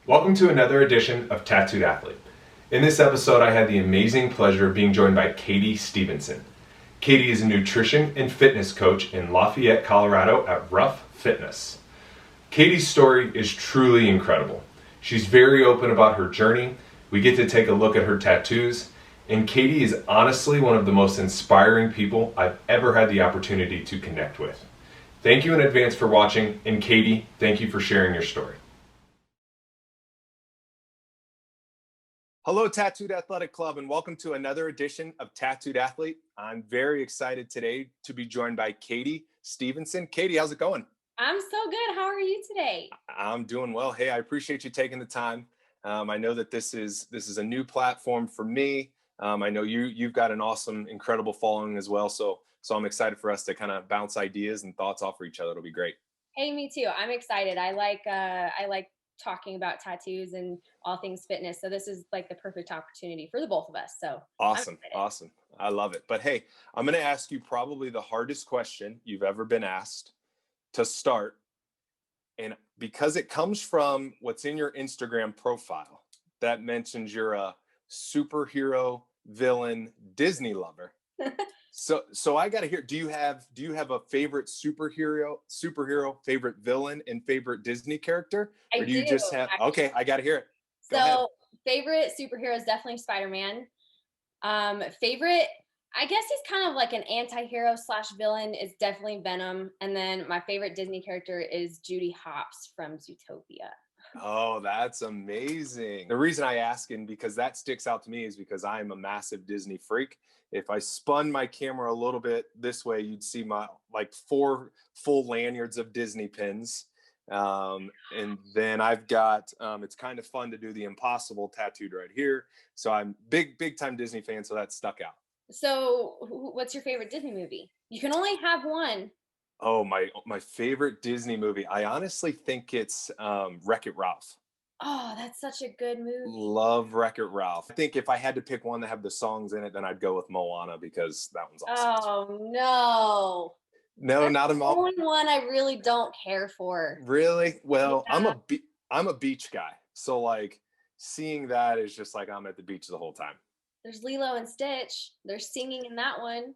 Welcome to another edition of Tattooed Athlete. In this episode, I had the amazing pleasure of being joined by Katie Stevenson. Katie is a nutrition and fitness coach in Lafayette, Colorado at Rough Fitness. Katie's story is truly incredible. She's very open about her journey. We get to take a look at her tattoos, and Katie is honestly one of the most inspiring people I've ever had the opportunity to connect with. Thank you in advance for watching, and Katie, thank you for sharing your story. Hello, Tattooed Athletic Club, and welcome to another edition of Tattooed Athlete. I'm very excited today to be joined by Katie Stevenson. Katie, how's it going? I'm so good. How are you today? I'm doing well. Hey, I appreciate you taking the time. I know that this is a new platform for me. I know you've got an awesome, incredible following as well. So I'm excited for us to kind of bounce ideas and thoughts off of each other. It'll be great. Hey, me too. I'm excited. I like talking about tattoos and all things fitness. So this is like the perfect opportunity for the both of us. So I'm Awesome, excited. awesome. I love it. But hey, I'm going to ask you probably the hardest question you've ever been asked to start. And because it comes from what's in your Instagram profile that mentions you're a superhero, villain, Disney lover. So I got to hear, do you have a favorite superhero, favorite villain, and favorite Disney character? Or I do do you just have, actually. okay, I got to hear it. Go ahead. So favorite superhero is definitely Spider-Man. Favorite, I guess he's kind of like an anti-hero slash villain is definitely Venom. And then my favorite Disney character is Judy Hopps from Zootopia. Oh, that's amazing. The reason I ask, and because that sticks out to me, is because I am a massive Disney freak. If I spun my camera a little bit this way, you'd see my like 4 full lanyards of Disney pins. And then I've got, it's kind of fun to do the impossible tattooed right here. So I'm big time Disney fan. So that stuck out. So what's your favorite Disney movie? You can only have one. Oh, my favorite Disney movie. I honestly think it's Wreck-It Ralph. Oh, that's such a good movie. Love Wreck-It Ralph. I think if I had to pick one that have the songs in it, then I'd go with Moana because that one's awesome. Oh no. No, That's not a the Mo. only one I really don't care for. Really? Well, Yeah, I'm a beach guy, so like seeing that is just like I'm at the beach the whole time. there's Lilo and Stitch. They're singing in that one.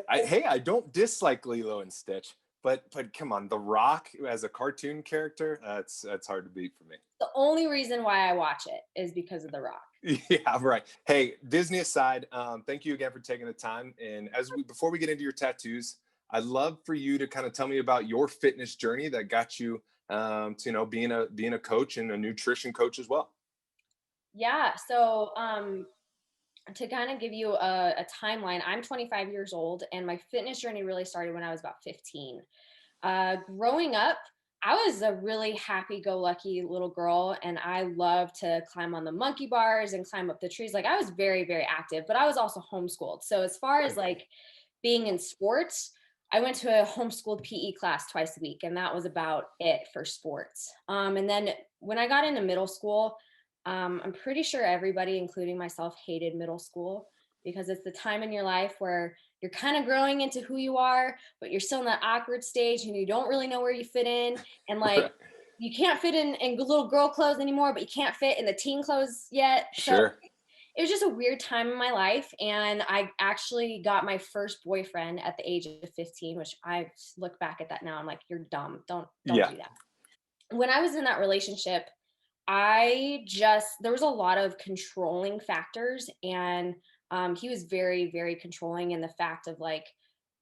Hey, I don't dislike Lilo and Stitch, but come on, The Rock as a cartoon character, that's hard to beat for me. The only reason why I watch it is because of The Rock. Yeah, right. Hey, Disney aside, thank you again for taking the time. And before we get into your tattoos, I'd love for you to kind of tell me about your fitness journey that got you to being a coach and a nutrition coach as well. Yeah, so to kind of give you a timeline, I'm 25 years old, and my fitness journey really started when I was about 15. Growing up, I was a really happy-go-lucky little girl, and I loved to climb on the monkey bars and climb up the trees. Like I was very, very active, but I was also homeschooled. So as far as like being in sports, I went to a homeschooled PE class twice a week, and that was about it for sports. And then when I got into middle school, I'm pretty sure everybody, including myself, hated middle school because it's the time in your life where you're kind of growing into who you are, but you're still in that awkward stage and you don't really know where you fit in. And like, Right. you can't fit in little girl clothes anymore, but you can't fit in the teen clothes yet. So Sure. it was just a weird time in my life. And I actually got my first boyfriend at the age of 15, which I look back at that now. I'm like, you're dumb. Don't Yeah. do that. When I was in that relationship, there was a lot of controlling factors. And he was very, very controlling in the fact of like,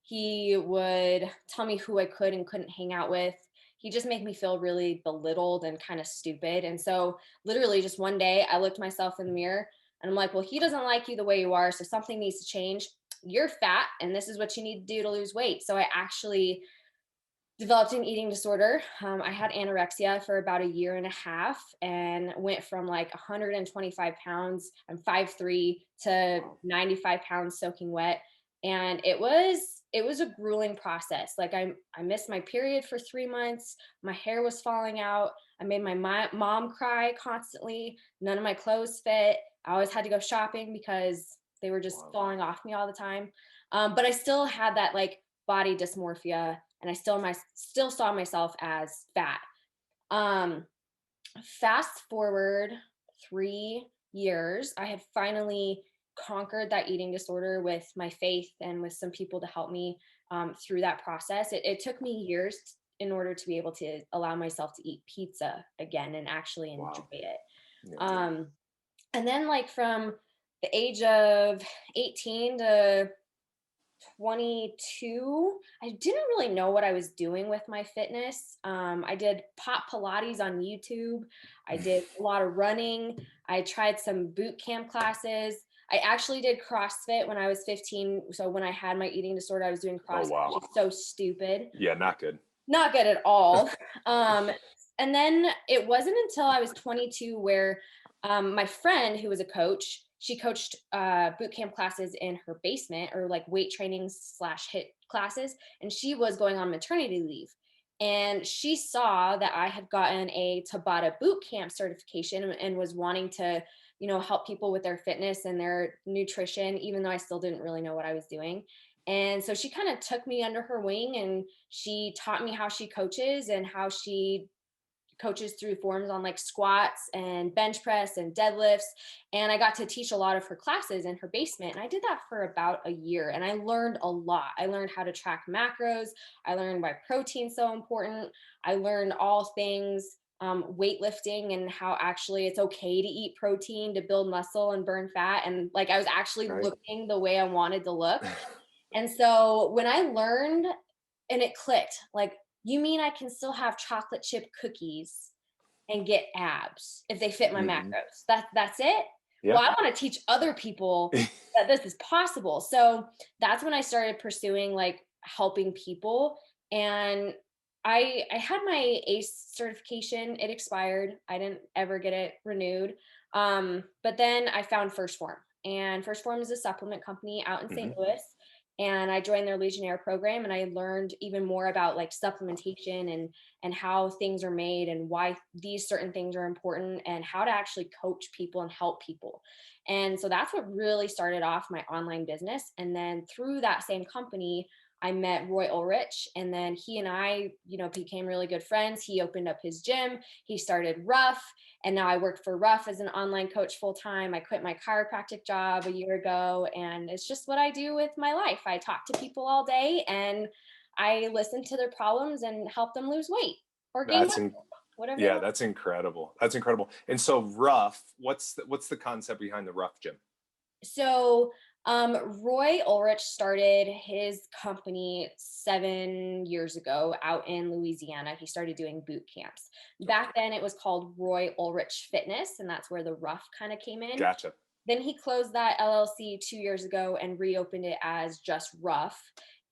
he would tell me who I could and couldn't hang out with. He just made me feel really belittled and kind of stupid. And so, literally, just one day, I looked myself in the mirror and I'm like, well, he doesn't like you the way you are. So, something needs to change. You're fat, and this is what you need to do to lose weight. So, I actually developed an eating disorder. I had anorexia for about a year and a half and went from like 125 pounds, I'm 5'3", to 95 pounds soaking wet. And it was a grueling process. Like I missed my period for 3 months. My hair was falling out. I made my mom cry constantly. None of my clothes fit. I always had to go shopping because they were just Wow. falling off me all the time. But I still had that like body dysmorphia, and I still saw myself as fat. Um, Fast forward 3 years, I had finally conquered that eating disorder with my faith and with some people to help me through that process. It took me years in order to be able to allow myself to eat pizza again and actually enjoy Wow. it. Yeah. Um, and then, like, from the age of 18 to 22, I didn't really know what I was doing with my fitness. I did pop Pilates on YouTube. I did a lot of running. I tried some boot camp classes. I actually did CrossFit when I was 15. So when I had my eating disorder, I was doing Oh, CrossFit, wow. which is so stupid. Yeah, not good. Not good at all. Um, and then it wasn't until I was 22 where my friend, who was a coach, she coached boot camp classes in her basement, or like weight training slash hit classes, and she was going on maternity leave. And she saw that I had gotten a Tabata boot camp certification and was wanting to, help people with their fitness and their nutrition, even though I still didn't really know what I was doing. And so she kind of took me under her wing, and she taught me how she coaches and how she coaches through forms on like squats and bench press and deadlifts. And I got to teach a lot of her classes in her basement. And I did that for about a year, and I learned a lot. I learned how to track macros. I learned why protein's so important. I learned all things weightlifting and how actually it's okay to eat protein to build muscle and burn fat. And like, I was actually Right. looking the way I wanted to look. And so when I learned, and it clicked, like, you mean I can still have chocolate chip cookies and get abs if they fit my Mhm. macros? That's it? Yeah. Well, I want to teach other people that this is possible. So that's when I started pursuing like helping people. And I had my ACE certification. It expired. I didn't ever get it renewed. But then I found First Form, and First Form is a supplement company out in St. Mhm. Louis. And I joined their Legionnaire program, and I learned even more about like supplementation and how things are made and why these certain things are important and how to actually coach people and help people. And so that's what really started off my online business. And then through that same company, I met Roy Ulrich, and then he and I, became really good friends. He opened up his gym. He started Rough, and now I work for Rough as an online coach full time. I quit my chiropractic job a year ago, and it's just what I do with my life. I talk to people all day, and I listen to their problems and help them lose weight or gain That's muscle, whatever they Yeah, want. that's incredible. That's incredible. And so Rough, what's the concept behind the Rough gym? So, Roy Ulrich started his company 7 years ago out in Louisiana. He started doing boot camps. Back then, it was called Roy Ulrich Fitness, and that's where the Rough kind of came in. Gotcha. Then he closed that LLC 2 years ago and reopened it as just Rough.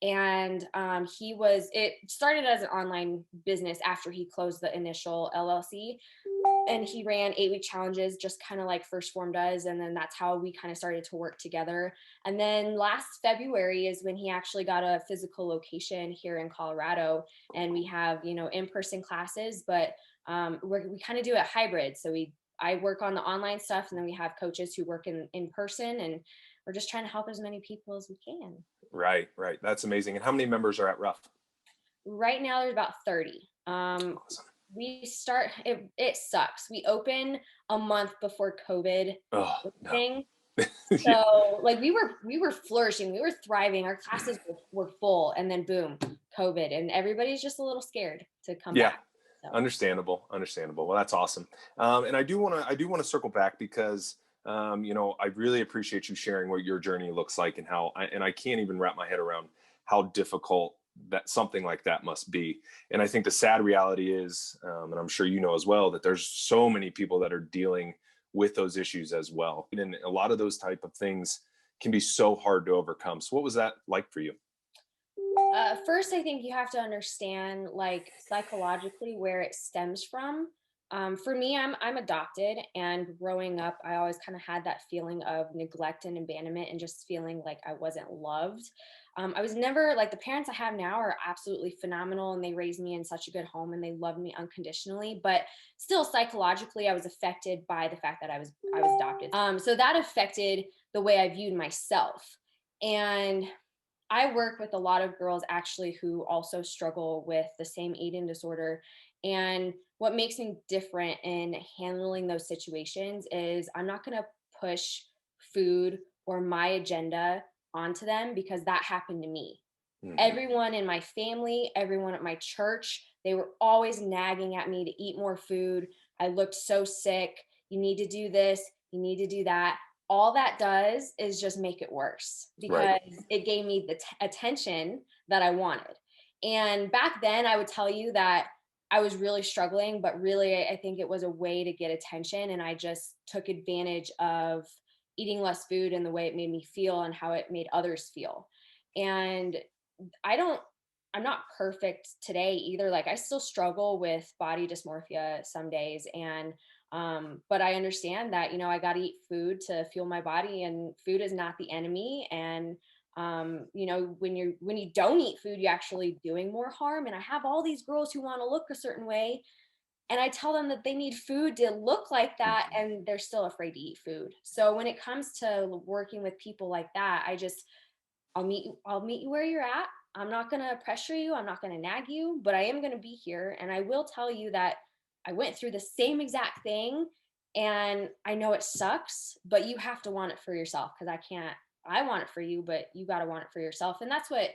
And it started as an online business after he closed the initial LLC. And he ran 8-week challenges, just kind of like First Form does. And then that's how we kind of started to work together. And then last February is when he actually got a physical location here in Colorado. And we have, in-person classes, but we kind of do it hybrid. So I work on the online stuff, and then we have coaches who work in person, and we're just trying to help as many people as we can. Right, right. That's amazing. And how many members are at Rough? Right now there's about 30. Awesome. It sucks. We open a month before COVID Oh, no. thing. Yeah. So like we were flourishing, we were thriving, our classes were full, and then boom, COVID, and everybody's just a little scared to come Yeah. back. So. Understandable. Well, that's awesome. And I do want to circle back because I really appreciate you sharing what your journey looks like and and I can't even wrap my head around how difficult that something like that must be. And I think the sad reality is, and I'm sure you know as well, that there's so many people that are dealing with those issues as well. And a lot of those type of things can be so hard to overcome. So what was that like for you? First, I think you have to understand, like, psychologically where it stems from. For me, I'm adopted, and growing up, I always kind of had that feeling of neglect and abandonment, and just feeling like I wasn't loved. I was never like, the parents I have now are absolutely phenomenal, and they raised me in such a good home, and they loved me unconditionally. But still, psychologically, I was affected by the fact that I was adopted. So that affected the way I viewed myself, and I work with a lot of girls actually who also struggle with the same eating disorder. And what makes me different in handling those situations is I'm not going to push food or my agenda onto them because that happened to me. Hmm. Everyone in my family, everyone at my church, they were always nagging at me to eat more food. I looked so sick. You need to do this, you need to do that. All that does is just make it worse Right. because it gave me the attention that I wanted. And back then, I would tell you that I was really struggling, but really, I think it was a way to get attention. And I just took advantage of eating less food and the way it made me feel and how it made others feel. And I don't I'm not perfect today either. Like I still struggle with body dysmorphia some days and but I understand that, I got to eat food to fuel my body and food is not the enemy and when you don't eat food, you're actually doing more harm and I have all these girls who want to look a certain way and I tell them that they need food to look like that Mhm. and they're still afraid to eat food. So when it comes to working with people like that, I'll meet you where you're at. I'm not going to pressure you. I'm not going to nag you, but I am going to be here. And I will tell you that I went through the same exact thing. And I know it sucks, but you have to want it for yourself because I want it for you, but you got to want it for yourself. And that's what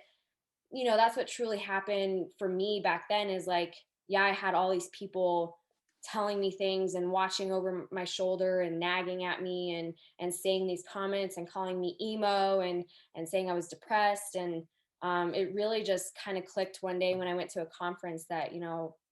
truly happened for me back then is like, yeah, I had all these people telling me things and watching over my shoulder and nagging at me and saying these comments and calling me emo and saying I was depressed and it really just kind of clicked one day when I went to a conference that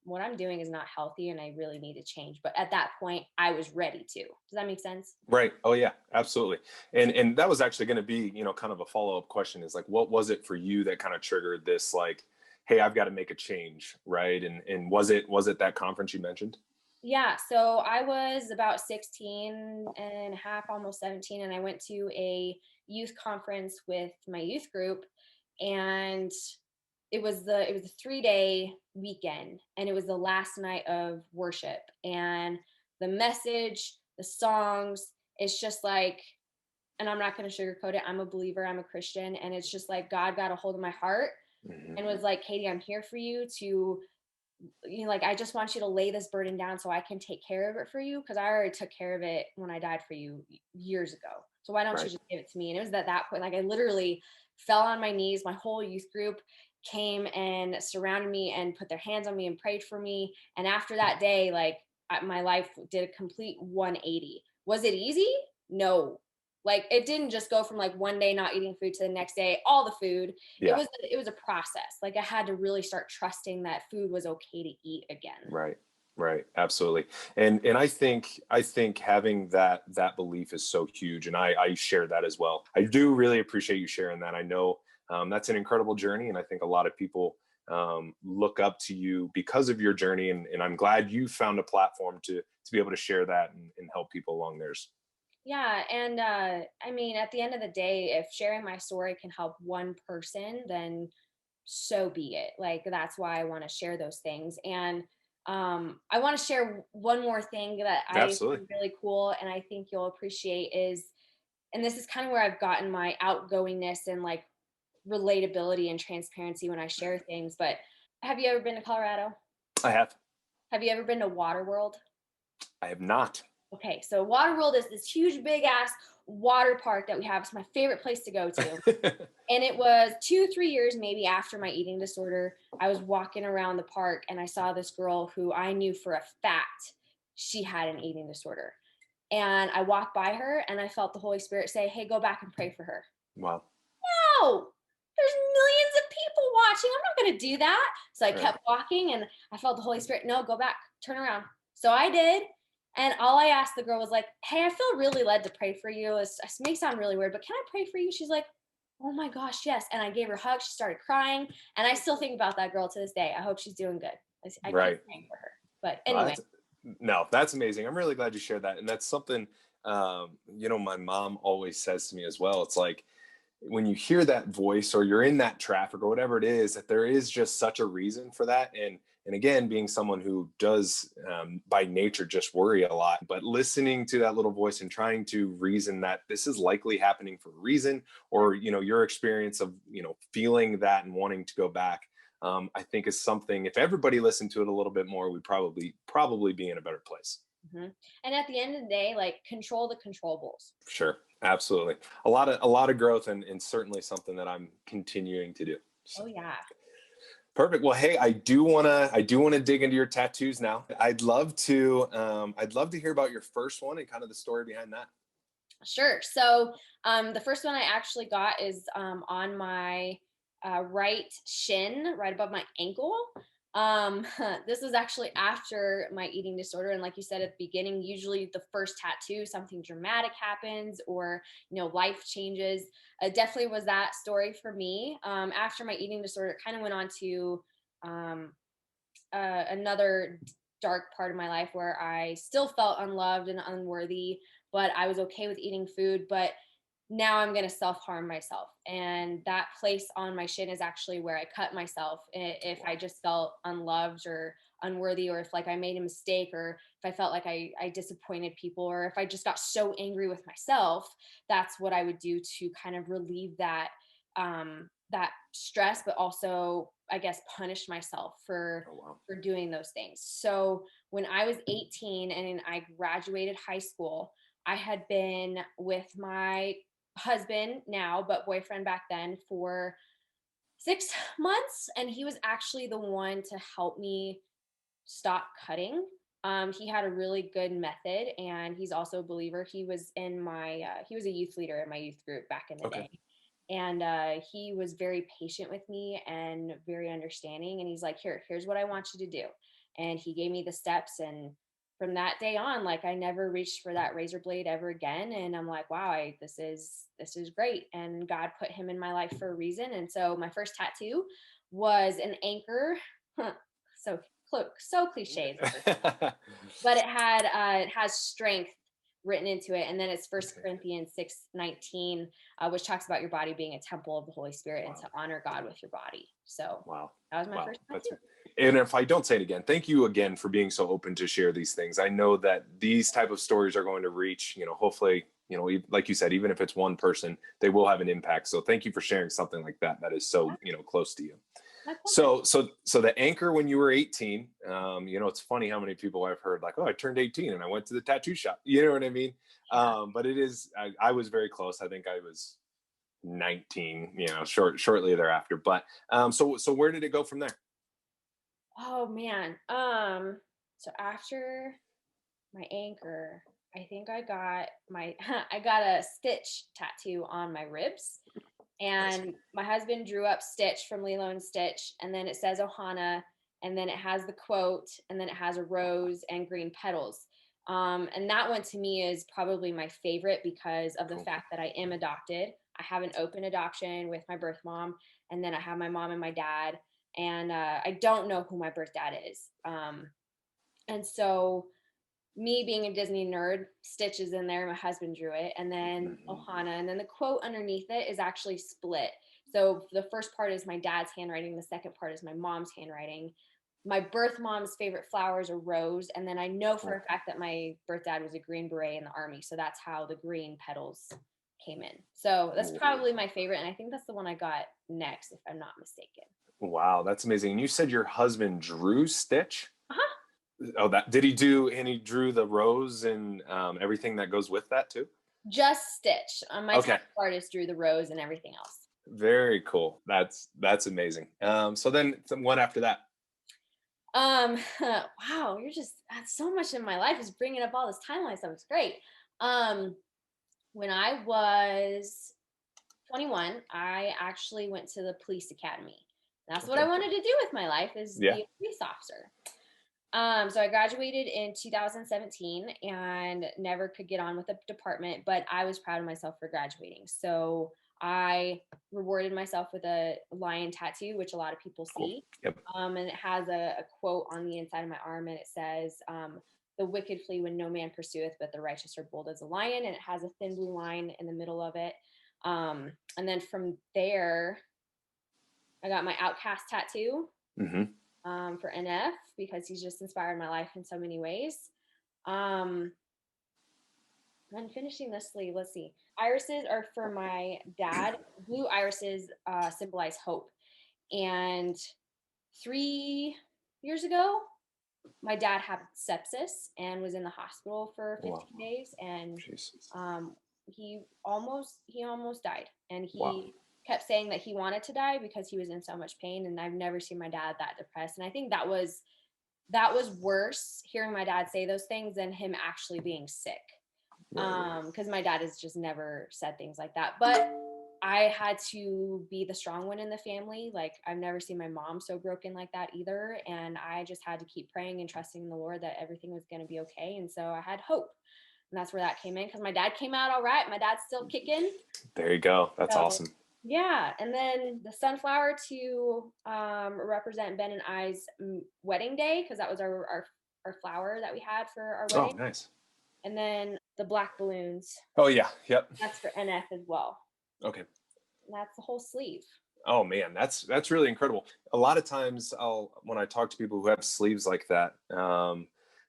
what I'm doing is not healthy and I really need to change. But at that point, I was ready to. Does that make sense? Right. Oh yeah, absolutely. And that was actually going to be, kind of a follow-up question is like, what was it for you that kind of triggered this, like, hey, I've got to make a change, right? And was it that conference you mentioned? Yeah, so I was about 16 and a half, almost 17, and I went to a youth conference with my youth group and it was a 3-day weekend and it was the last night of worship and the message, the songs, it's just like and I'm not going to sugarcoat it. I'm a believer, I'm a Christian, and it's just like God got a hold of my heart Hmm. and was like, "Katie, I'm here for you to like I just want you to lay this burden down so I can take care of it for you because I already took care of it when I died for you years ago. So why don't you Right. just give it to me?" And it was at that point, like I literally fell on my knees. My whole youth group came and surrounded me and put their hands on me and prayed for me. And after that day, like my life did a complete 180. Was it easy? No. Like it didn't just go from like one day not eating food to the next day, all the food. it Yeah. was it was a process. Like I had to really start trusting that food was okay to eat again. Right. Right. Absolutely. And I think having that belief is so huge. And I share that as well. I do really appreciate you sharing that. I know that's an incredible journey. And I think a lot of people look up to you because of your journey. And I'm glad you found a platform to be able to share that and help people along theirs. Yeah, and I mean, at the end of the day, if sharing my story can help one person, then so be it. Like that's why I want to share those things. And I want to share one more thing that I Absolutely. find really cool, and I think you'll appreciate is, and this is kind of where I've gotten my outgoingness and like relatability and transparency when I share things. But have you ever been to Colorado? I have. Have you ever been to Waterworld? I have not. Okay, so Waterworld is this huge, big ass water park that we have. It's my favorite place to go to. And it was 2, 3 years maybe after my eating disorder. I was walking around the park and I saw this girl who I knew for a fact she had an eating disorder. And I walked by her and I felt the Holy Spirit say, "Hey, go back and pray for her." Wow. No, there's millions of people watching. I'm not going to do that. So I Right. kept walking and I felt the Holy Spirit, "No, go back, turn around." So I did. And all I asked the girl was like, "Hey, I feel really led to pray for you. It may sound really weird, but can I pray for you?" She's like, "Oh my gosh, yes." And I gave her a hug. She started crying. And I still think about that girl to this day. I hope she's doing good. I keep Right. praying for her. But Well, anyway, that's no, that's amazing. I'm really glad you shared that. And that's something my mom always says to me as well. It's like when you hear that voice or you're in that traffic or whatever it is, that there is just such a reason for that. And And again, being someone who does by nature just worry a lot, but listening to that little voice and trying to reason that this is likely happening for a reason, or, your experience of, feeling that and wanting to go back, I think is something, if everybody listened to it a little bit more, we'd probably be in a better place. Mm-hmm. And at the end of the day, like, control the controllables. Sure. Absolutely. A lot of growth, and certainly something that I'm continuing to do. So. Oh yeah. Perfect. Well, hey, I do wanna dig into your tattoos now. I'd love to hear about your first one and kind of the story behind that. Sure. So the first one I actually got is on my right shin, right above my ankle. This was actually after my eating disorder. And like you said at the beginning, usually the first tattoo, something dramatic happens, or, life changes. It definitely was that story for me. After my eating disorder, it kind of went on to another dark part of my life where I still felt unloved and unworthy, but I was okay with eating food. But now I'm going to self-harm myself. And that place on my shin is actually where I cut myself. If I just felt unloved or unworthy, or if like I made a mistake, or if I felt like I disappointed people, or if I just got so angry with myself, that's what I would do to kind of relieve that, that stress, but also, I guess, punish myself for doing those things. So when I was 18 and I graduated high school, I had been with my husband now, but boyfriend back then, for 6 months. And he was actually the one to help me stop cutting. He had a really good method, and he's also a believer. He was in my, he was a youth leader in my youth group back in the day. And he was very patient with me and very understanding. And he's like, here's what I want you to do. And he gave me the steps. And from that day on, like, I never reached for that razor blade ever again. And I'm like, wow, this is great. And God put him in my life for a reason. And so my first tattoo was an anchor. So cliche, but it has strength written into it. And then it's First Corinthians 6:19, which talks about your body being a temple of the Holy Spirit and to honor God with your body. So that was my first tattoo. And if I don't say it again, thank you again for being so open to share these things. I know that these type of stories are going to reach, hopefully, like you said, even if it's one person, they will have an impact. So thank you for sharing something like that is so, close to you. So the anchor when you were 18, it's funny how many people I've heard like, oh, I turned 18 and I went to the tattoo shop. You know what I mean? But it is, I was very close. I think I was 19, shortly thereafter. But so where did it go from there? Oh man. So after my anchor, I think I got I got a stitch tattoo on my ribs. And my husband drew up Stitch from Lilo and Stitch, and then it says Ohana, and then it has the quote, and then it has a rose and green petals. And that one to me is probably my favorite because of the fact that I am adopted. I have an open adoption with my birth mom, and then I have my mom and my dad, and I don't know who my birth dad is. And so me being a Disney nerd, Stitch is in there. My husband drew it, and then Ohana, and then the quote underneath it is actually split. So the first part is my dad's handwriting. The second part is my mom's handwriting. My birth mom's favorite flower is a rose, and then I know for a fact that my birth dad was a Green Beret in the Army, so that's how the green petals came in. So that's probably my favorite, and I think that's the one I got next, if I'm not mistaken. Wow, that's amazing. And you said your husband drew Stitch? Uh-huh. Oh, he drew the rose and everything that goes with that too? Just Stitch. My tattoo artist drew the rose and everything else. Very cool. That's amazing. So then what after that? Wow, that's so much in my life is bringing up all this timeline stuff. It's great. When I was 21, I actually went to the police academy. That's what I wanted to do with my life, is be a police officer. So I graduated in 2017 and never could get on with the department, but I was proud of myself for graduating. So I rewarded myself with a lion tattoo, which a lot of people see. Yep. And it has a quote on the inside of my arm, and it says, the wicked flee when no man pursueth, but the righteous are bold as a lion. And it has a thin blue line in the middle of it. And then from there, I got my Outcast tattoo. Mm-hmm. for NF because he's just inspired my life in so many ways. I'm finishing this sleeve. Let's see. Irises are for my dad. Blue irises symbolize hope. And 3 years ago, my dad had sepsis and was in the hospital for 15 days, and he almost died. And he kept saying that he wanted to die because he was in so much pain. And I've never seen my dad that depressed. And I think that was worse, hearing my dad say those things, than him actually being sick. Because my dad has just never said things like that. But I had to be the strong one in the family. Like, I've never seen my mom so broken like that either. And I just had to keep praying and trusting in the Lord that everything was going to be okay. And so I had hope. And that's where that came in, because my dad came out all right. My dad's still kicking. There you go. That's awesome. Yeah. And then the sunflower to represent Ben and I's wedding day, because that was our flower that we had for our wedding. Oh, nice. And then the black balloons. Oh, yeah. Yep. That's for NF as well. Okay. And that's the whole sleeve. Oh man, that's really incredible. A lot of times when I talk to people who have sleeves like that, I'll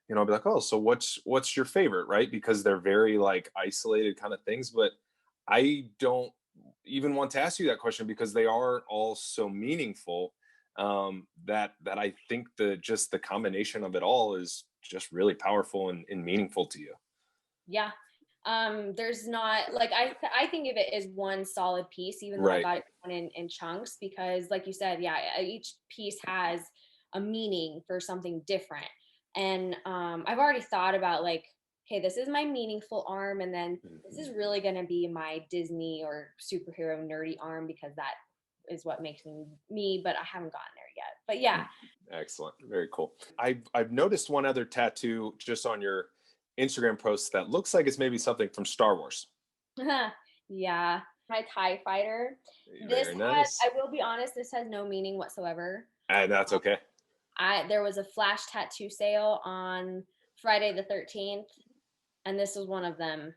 be like, oh, so what's your favorite, right? Because they're very like isolated kind of things, but I don't even want to ask you that question because they are all so meaningful, that I think the combination of it all is just really powerful and meaningful to you. Yeah. There's not, like, I think of it as one solid piece, even though I got it in chunks, because like you said, yeah, each piece has a meaning for something different. And I've already thought about, like, okay, this is my meaningful arm, and then this is really going to be my Disney or superhero nerdy arm, because that is what makes me, but I haven't gotten there yet. But yeah. Excellent. Very cool. I've noticed one other tattoo just on your Instagram post that looks like it's maybe something from Star Wars. Yeah, my TIE fighter. Very nice. I will be honest, this has no meaning whatsoever. And that's okay. There was a flash tattoo sale on Friday the 13th, and this was one of them.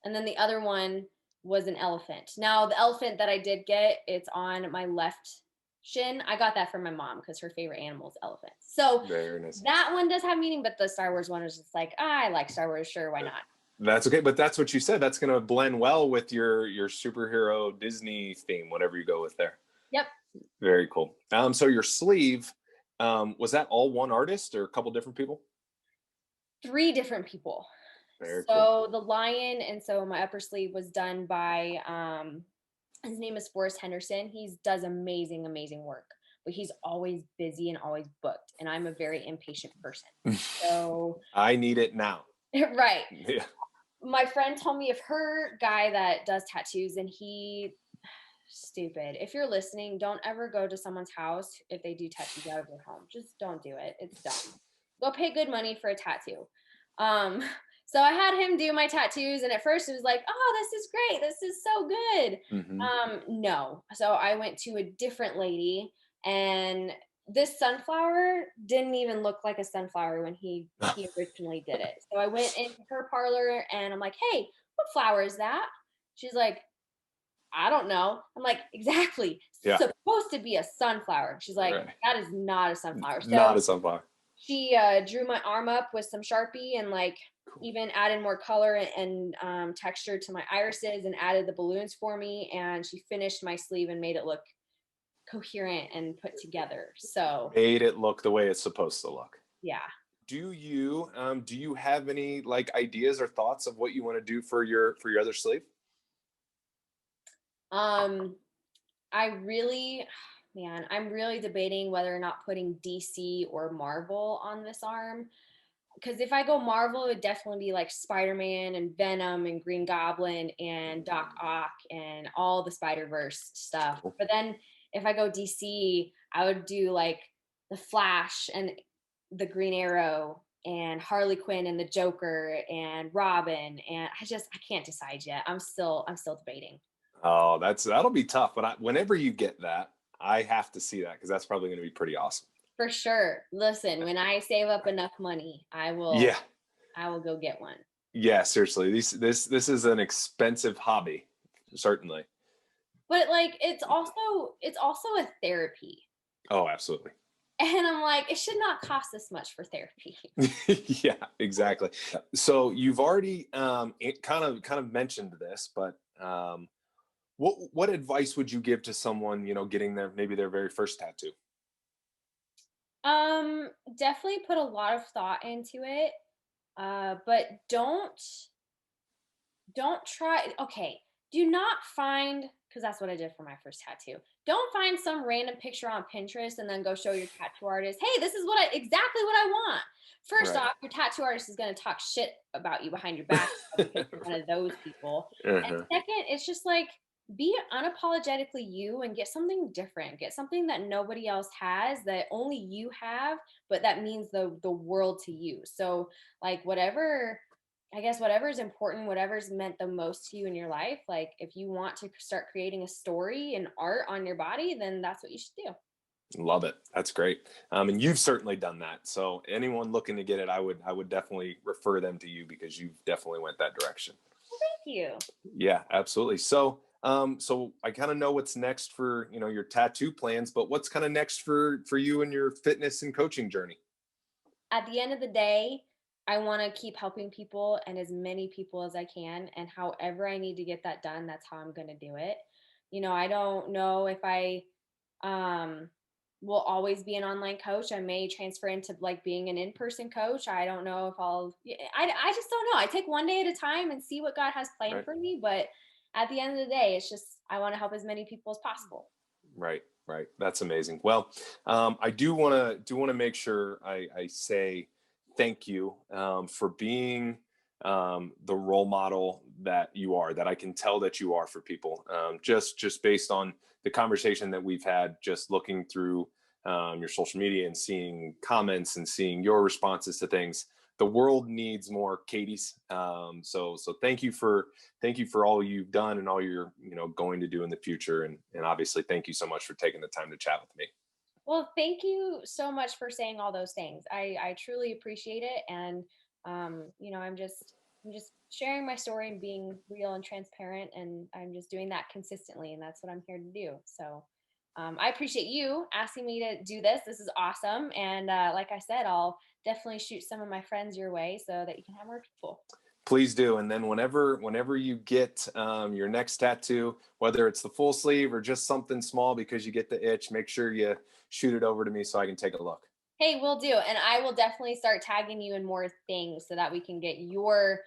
And then the other one was an elephant. Now, the elephant that I did get, it's on my left shin. I got that from my mom because her favorite animal is elephants. So very nice. That one does have meaning, but the Star Wars one is just like, I like Star Wars, sure, why not? That's okay, but that's what you said. That's going to blend well with your superhero Disney theme, whatever you go with there. Yep. Very cool. So your sleeve, was that all one artist or a couple different people? 3 different people. Very cool. The lion, and so my upper sleeve was done by his name is Forrest Henderson. He does amazing work, but he's always busy and always booked, and I'm a very impatient person. So I need it now. Right. Yeah. My friend told me of her guy that does tattoos, and stupid. If you're listening, don't ever go to someone's house if they do tattoos out of their home. Just don't do it. It's dumb. Go pay good money for a tattoo. So I had him do my tattoos, and at first it was like, oh, this is great. This is so good. Mm-hmm. No. So I went to a different lady, and this sunflower didn't even look like a sunflower when he originally did it. So I went into her parlor, and I'm like, hey, what flower is that? She's like, I don't know. I'm like, exactly. Yeah. It's supposed to be a sunflower. She's like, that is not a sunflower. So not a sunflower. She drew my arm up with some Sharpie, and like even added more color and texture to my irises, and added the balloons for me. And she finished my sleeve and made it look coherent and put together. So made it look the way it's supposed to look. Yeah. Do you have any like ideas or thoughts of what you want to do for your other sleeve? I'm really debating whether or not putting DC or Marvel on this arm. Because if I go Marvel, it would definitely be like Spider-Man and Venom and Green Goblin and Doc Ock and all the Spider-Verse stuff. But then if I go DC, I would do like the Flash and the Green Arrow and Harley Quinn and the Joker and Robin. And I can't decide yet. I'm still debating. Oh, that'll be tough. But whenever you get that, I have to see that, because that's probably going to be pretty awesome. For sure. Listen, when I save up enough money, I will go get one. Yeah, seriously. This is an expensive hobby, certainly. But like it's also a therapy. Oh, absolutely. And I'm like, it should not cost this much for therapy. Yeah, exactly. So you've already kind of mentioned this, but what advice would you give to someone, getting maybe their very first tattoo? Definitely put a lot of thought into it. But don't try. Okay, do not find, because that's what I did for my first tattoo. Don't find some random picture on Pinterest and then go show your tattoo artist, hey, this is exactly what I want. First Right. off, your tattoo artist is going to talk shit about you behind your back because you're one of those people. And Uh-huh. second, it's just like, be unapologetically you and get something different. Get something that nobody else has, that only you have, but that means the world to you. So like whatever, I guess whatever is important, whatever's meant the most to you in your life, like if you want to start creating a story and art on your body, then that's what you should do. Love it. That's great. And you've certainly done that. So anyone looking to get it, I would definitely refer them to you because you've definitely went that direction. Thank you. Yeah, absolutely. So I kind of know what's next for, your tattoo plans, but what's kind of next for you and your fitness and coaching journey? At the end of the day, I want to keep helping people and as many people as I can. And however I need to get that done, that's how I'm going to do it. I don't know if I um, will always be an online coach. I may transfer into like being an in-person coach. I don't know if I just don't know. I take one day at a time and see what God has planned Right. for me. But at the end of the day, it's just, I want to help as many people as possible. Right. Right. That's amazing. Well, I do want to make sure I say thank you for being the role model that you are, that I can tell that you are for people. Just based on the conversation that we've had, just looking through your social media and seeing comments and seeing your responses to things. The world needs more Katie's. So thank you for all you've done and all you're going to do in the future, and obviously thank you so much for taking the time to chat with me. Well, thank you so much for saying all those things. I truly appreciate it. And, I'm just sharing my story and being real and transparent. And I'm just doing that consistently. And that's what I'm here to do. So, I appreciate you asking me to do this. This is awesome. And, like I said, I'll definitely shoot some of my friends your way so that you can have more people. Please do. And then whenever you get your next tattoo, whether it's the full sleeve or just something small because you get the itch, make sure you shoot it over to me so I can take a look. Hey, we'll do. And I will definitely start tagging you in more things so that we can get your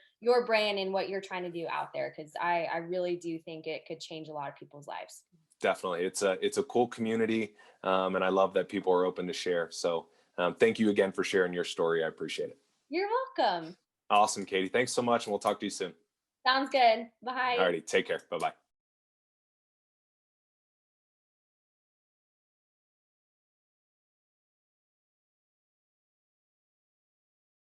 brand and what you're trying to do out there. Cause I really do think it could change a lot of people's lives. Definitely, it's a cool community, and I love that people are open to share. So thank you again for sharing your story. I appreciate it. You're welcome. Awesome, Katie. Thanks so much, and we'll talk to you soon. Sounds good. Bye. Alrighty, take care. Bye bye.